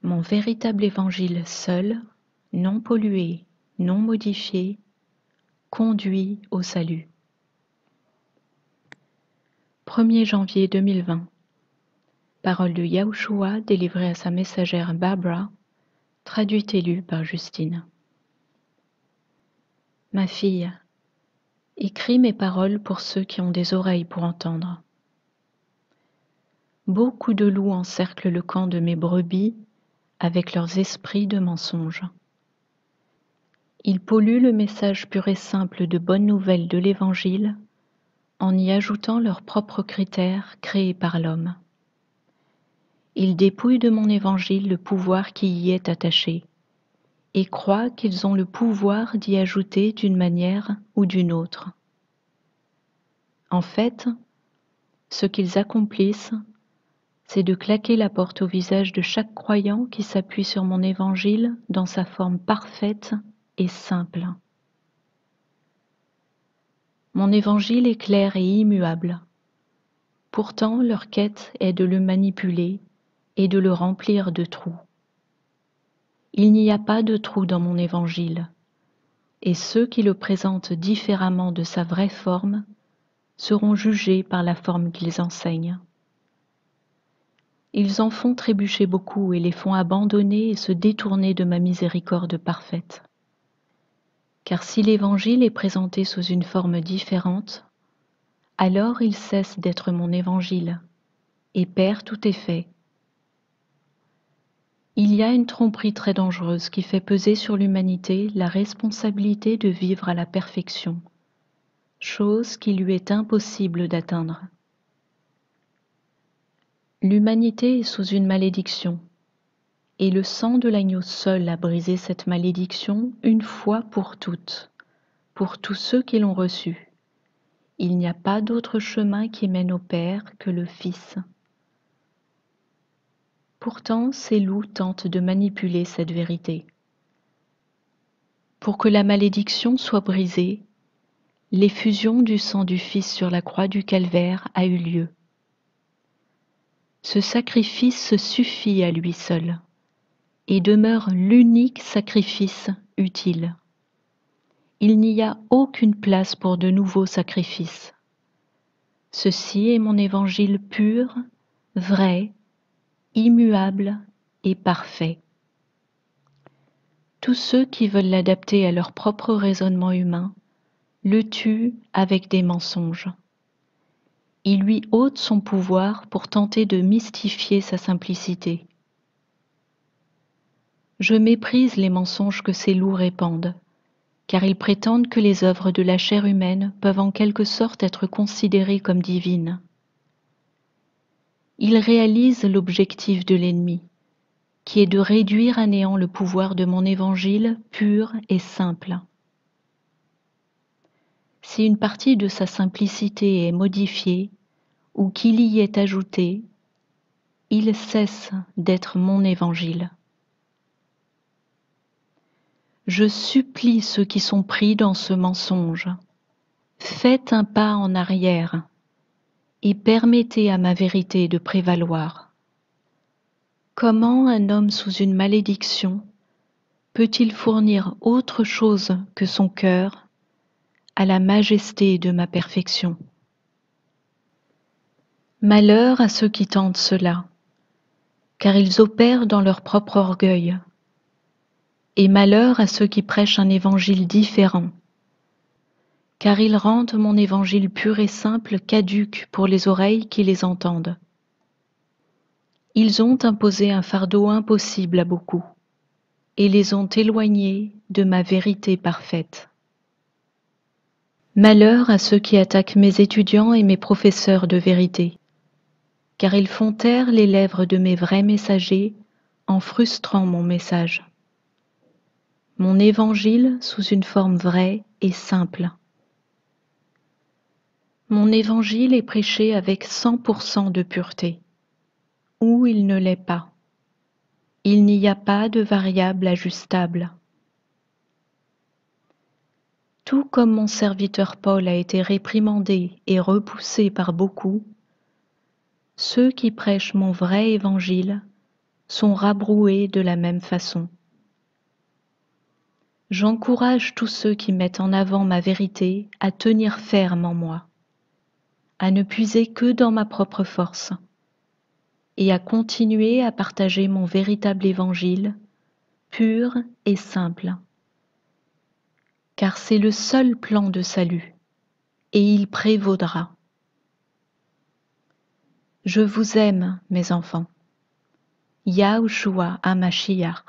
Mon véritable évangile seul, non pollué, non modifié, conduit au salut. 1er janvier 2020. Parole de Yahushua délivrée à sa messagère Barbara, traduite et lue par Justine. Ma fille, écris mes paroles pour ceux qui ont des oreilles pour entendre. Beaucoup de loups encerclent le camp de mes brebis avec leurs esprits de mensonge. Ils polluent le message pur et simple de bonne nouvelle de l'Évangile en y ajoutant leurs propres critères créés par l'homme. Ils dépouillent de mon Évangile le pouvoir qui y est attaché et croient qu'ils ont le pouvoir d'y ajouter d'une manière ou d'une autre. En fait, ce qu'ils accomplissent, c'est de claquer la porte au visage de chaque croyant qui s'appuie sur mon Évangile dans sa forme parfaite et simple. Mon Évangile est clair et immuable. Pourtant, leur quête est de le manipuler et de le remplir de trous. Il n'y a pas de trous dans mon Évangile, et ceux qui le présentent différemment de sa vraie forme seront jugés par la forme qu'ils enseignent. Ils en font trébucher beaucoup et les font abandonner et se détourner de ma miséricorde parfaite. Car si l'Évangile est présenté sous une forme différente, alors il cesse d'être mon Évangile et perd tout effet. Il y a une tromperie très dangereuse qui fait peser sur l'humanité la responsabilité de vivre à la perfection, chose qui lui est impossible d'atteindre. L'humanité est sous une malédiction, et le sang de l'agneau seul a brisé cette malédiction une fois pour toutes, pour tous ceux qui l'ont reçu. Il n'y a pas d'autre chemin qui mène au Père que le Fils. Pourtant, ces loups tentent de manipuler cette vérité. Pour que la malédiction soit brisée, l'effusion du sang du Fils sur la croix du Calvaire a eu lieu. Ce sacrifice suffit à lui seul et demeure l'unique sacrifice utile. Il n'y a aucune place pour de nouveaux sacrifices. Ceci est mon évangile pur, vrai, immuable et parfait. Tous ceux qui veulent l'adapter à leur propre raisonnement humain le tuent avec des mensonges. Ils lui ôtent son pouvoir pour tenter de mystifier sa simplicité. Je méprise les mensonges que ces loups répandent, car ils prétendent que les œuvres de la chair humaine peuvent en quelque sorte être considérées comme divines. Ils réalisent l'objectif de l'ennemi, qui est de réduire à néant le pouvoir de mon évangile pur et simple. Si une partie de sa simplicité est modifiée ou qu'il y est ajouté, il cesse d'être mon évangile. Je supplie ceux qui sont pris dans ce mensonge, faites un pas en arrière et permettez à ma vérité de prévaloir. Comment un homme sous une malédiction peut-il fournir autre chose que son cœur à la majesté de ma perfection? Malheur à ceux qui tentent cela, car ils opèrent dans leur propre orgueil, et malheur à ceux qui prêchent un évangile différent, car ils rendent mon évangile pur et simple caduc pour les oreilles qui les entendent. Ils ont imposé un fardeau impossible à beaucoup, et les ont éloignés de ma vérité parfaite. Malheur à ceux qui attaquent mes étudiants et mes professeurs de vérité, car ils font taire les lèvres de mes vrais messagers en frustrant mon message. Mon évangile sous une forme vraie et simple. Mon évangile est prêché avec 100% de pureté, ou il ne l'est pas. Il n'y a pas de variable ajustable. Tout comme mon serviteur Paul a été réprimandé et repoussé par beaucoup, ceux qui prêchent mon vrai évangile sont rabroués de la même façon. J'encourage tous ceux qui mettent en avant ma vérité à tenir ferme en moi, à ne puiser que dans ma propre force, et à continuer à partager mon véritable évangile, pur et simple. Car c'est le seul plan de salut, et il prévaudra. Je vous aime, mes enfants. Yahushua HaMashiach.